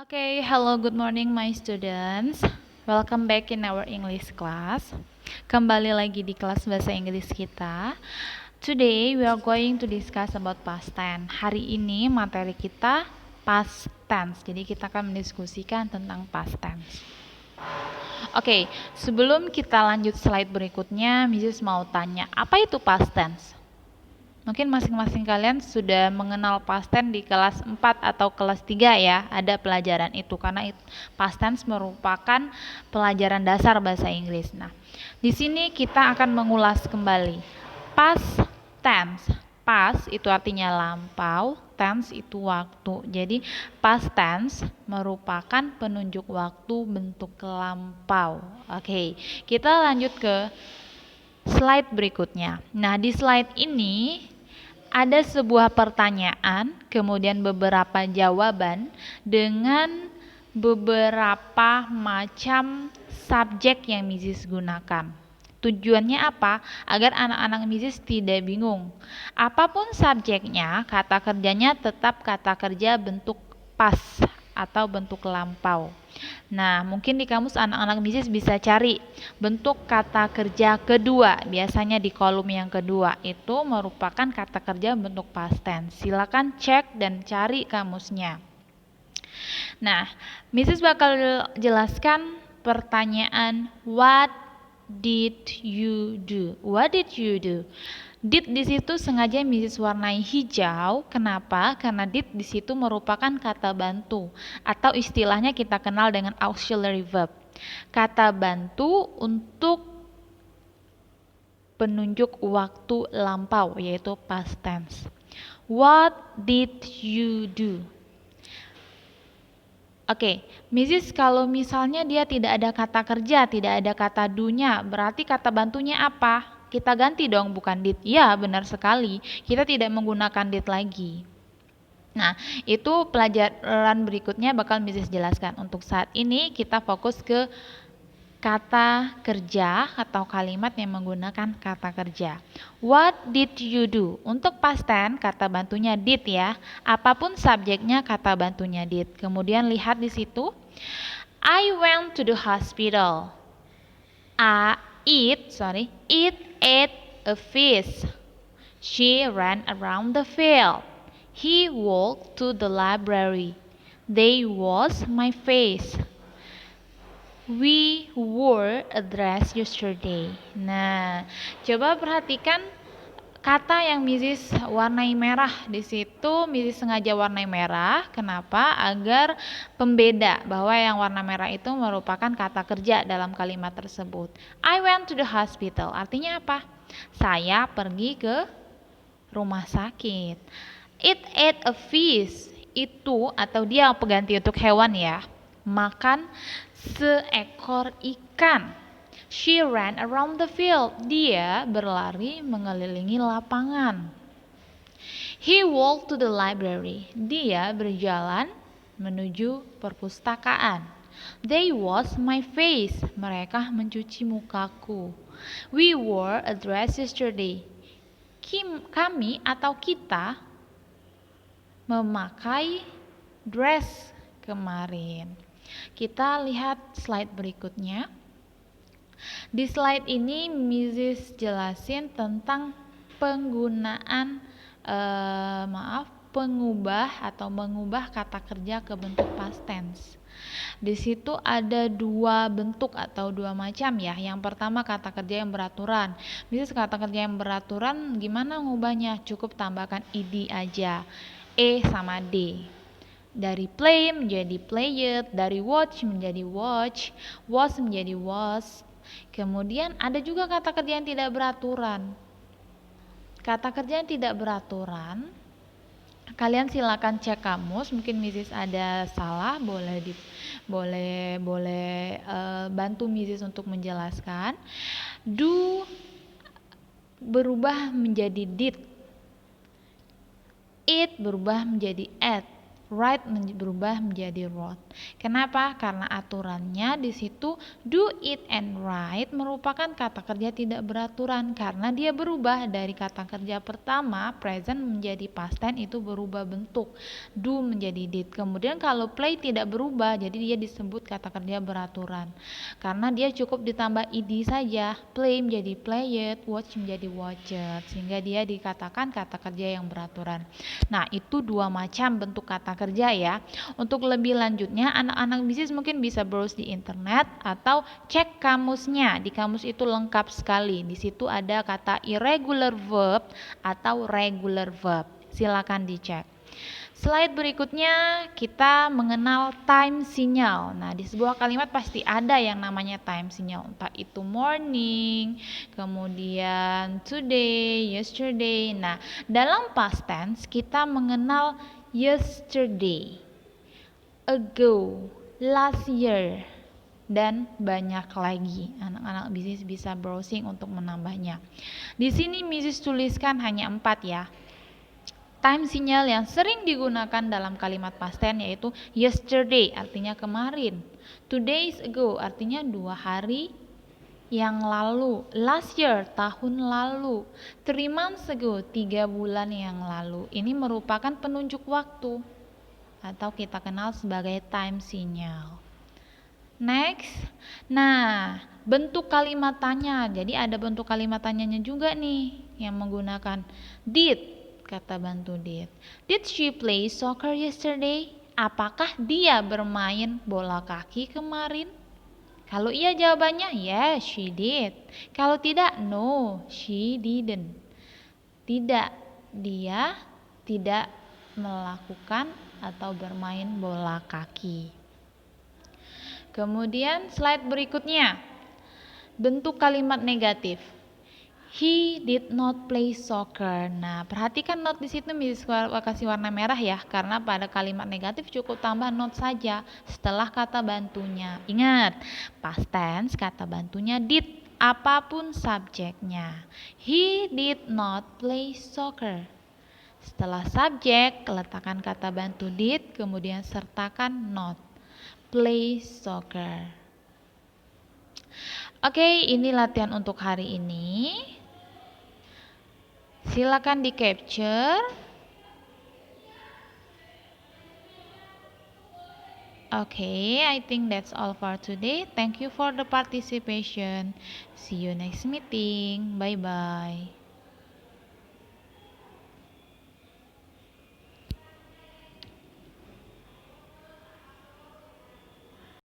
Okay, hello, good morning my students. Welcome back in our English class. Kembali lagi di kelas bahasa Inggris kita. Today we are going to discuss about past tense. Hari ini materi kita past tense. Jadi kita akan mendiskusikan tentang past tense. Oke, sebelum kita lanjut slide berikutnya, Mrs. mau tanya, apa itu past tense? Mungkin masing-masing kalian sudah mengenal past tense di kelas 4 atau kelas 3 ya, ada pelajaran itu karena past tense merupakan pelajaran dasar bahasa Inggris. Nah, di sini kita akan mengulas kembali past tense. Past itu artinya lampau, tense itu waktu. Jadi past tense merupakan penunjuk waktu bentuk lampau. Oke, kita lanjut ke slide berikutnya. Nah, di slide ini ada sebuah pertanyaan, kemudian beberapa jawaban dengan beberapa macam subjek yang Mrs. gunakan. Tujuannya apa? Agar anak-anak Mrs. tidak bingung. Apapun subjeknya, kata kerjanya tetap kata kerja bentuk past atau bentuk lampau. Nah, mungkin di kamus anak-anak bisnis bisa cari bentuk kata kerja kedua. Biasanya di kolom yang kedua itu merupakan kata kerja bentuk past tense. Silakan cek dan cari kamusnya. Nah, Mrs. bakal jelaskan pertanyaan what did you do? What did you do? Did di situ sengaja Mrs. warnai hijau. Kenapa? Karena did di situ merupakan kata bantu atau istilahnya kita kenal dengan auxiliary verb. Kata bantu untuk penunjuk waktu lampau yaitu past tense. What did you do? Oke, Mrs. kalau misalnya dia tidak ada kata kerja, tidak ada kata do-nya, berarti kata bantunya apa? Kita ganti dong, bukan did. Ya, benar sekali. Kita tidak menggunakan did lagi. Nah, itu pelajaran berikutnya bakal Mrs. jelaskan. Untuk saat ini kita fokus ke kata kerja atau kalimat yang menggunakan kata kerja. What did you do? Untuk past tense kata bantunya did ya. Apapun subjeknya kata bantunya did. Kemudian lihat di situ. I went to the hospital. It ate a fish. She ran around the field. He walked to the library. They washed my face. We wore a dress yesterday. Nah, coba perhatikan kata yang Mrs. warnai merah di situ. Mrs. sengaja warnai merah. Kenapa? Agar pembeda bahwa yang warna merah itu merupakan kata kerja dalam kalimat tersebut. I went to the hospital. Artinya apa? Saya pergi ke rumah sakit. It ate a fish. Itu atau dia pengganti untuk hewan ya. Makan seekor ikan. She ran around the field. Dia berlari mengelilingi lapangan. He walked to the library. Dia berjalan menuju perpustakaan. They washed my face. Mereka mencuci mukaku. We wore a dress yesterday. Kami atau kita memakai dress kemarin. Kita lihat slide berikutnya. Di slide ini Mrs. jelasin tentang penggunaan mengubah kata kerja ke bentuk past tense. Di situ ada dua bentuk atau dua macam ya. Yang pertama kata kerja yang beraturan. Mrs. kata kerja yang beraturan gimana ngubahnya? Cukup tambahkan ed aja. E sama D. Dari play menjadi played, dari watch menjadi watch, was menjadi was. Kemudian ada juga kata kerja yang tidak beraturan. Kata kerja yang tidak beraturan, kalian silakan cek kamus, mungkin Mrs. ada salah, boleh bantu Mrs. untuk menjelaskan. Do berubah menjadi did. It berubah menjadi ate. berubah menjadi wrote. Kenapa? Karena aturannya di situ do, eat, and write merupakan kata kerja tidak beraturan karena dia berubah dari kata kerja pertama present menjadi past tense, itu berubah bentuk. Do menjadi did. Kemudian kalau play tidak berubah, jadi dia disebut kata kerja beraturan. Karena dia cukup ditambah ed saja. Play menjadi played, watch menjadi watched, sehingga dia dikatakan kata kerja yang beraturan. Nah, itu dua macam bentuk kata kerja ya. Untuk lebih lanjutnya, anak-anak bisnis mungkin bisa browse di internet atau cek kamusnya. Di kamus itu lengkap sekali. Di situ ada kata irregular verb atau regular verb. Silakan dicek. Slide berikutnya kita mengenal time sinyal. Nah, di sebuah kalimat pasti ada yang namanya time sinyal. Entah itu morning, kemudian today, yesterday. Nah, dalam past tense kita mengenal yesterday, ago, last year, dan banyak lagi. Anak-anak bisnis bisa browsing untuk menambahnya. Di sini Mrs. tuliskan hanya 4 ya. Time sinyal yang sering digunakan dalam kalimat past tense yaitu yesterday artinya kemarin, 2 days ago artinya 2 hari yang lalu, last year tahun lalu, 3 months ago 3 bulan yang lalu. Ini merupakan penunjuk waktu atau kita kenal sebagai time sinyal. Next, nah bentuk kalimat tanya. Jadi ada bentuk kalimat tanyanya juga nih yang menggunakan did. Kata bantu did. Did she play soccer yesterday? Apakah dia bermain bola kaki kemarin? Kalau iya jawabannya yes, she did. Kalau tidak, no, she didn't. Tidak, dia tidak melakukan atau bermain bola kaki. Kemudian slide berikutnya. Bentuk kalimat negatif. He did not play soccer. Nah, perhatikan not di situ kasih warna merah ya, karena pada kalimat negatif cukup tambah not saja setelah kata bantunya. Ingat, past tense kata bantunya did, apapun subjeknya. He did not play soccer. Setelah subjek, letakkan kata bantu did, kemudian sertakan not. Play soccer. Oke, ini latihan untuk hari ini. Silakan di capture. Okay, I think that's all for today. Thank you for the participation. See you next meeting. Bye bye.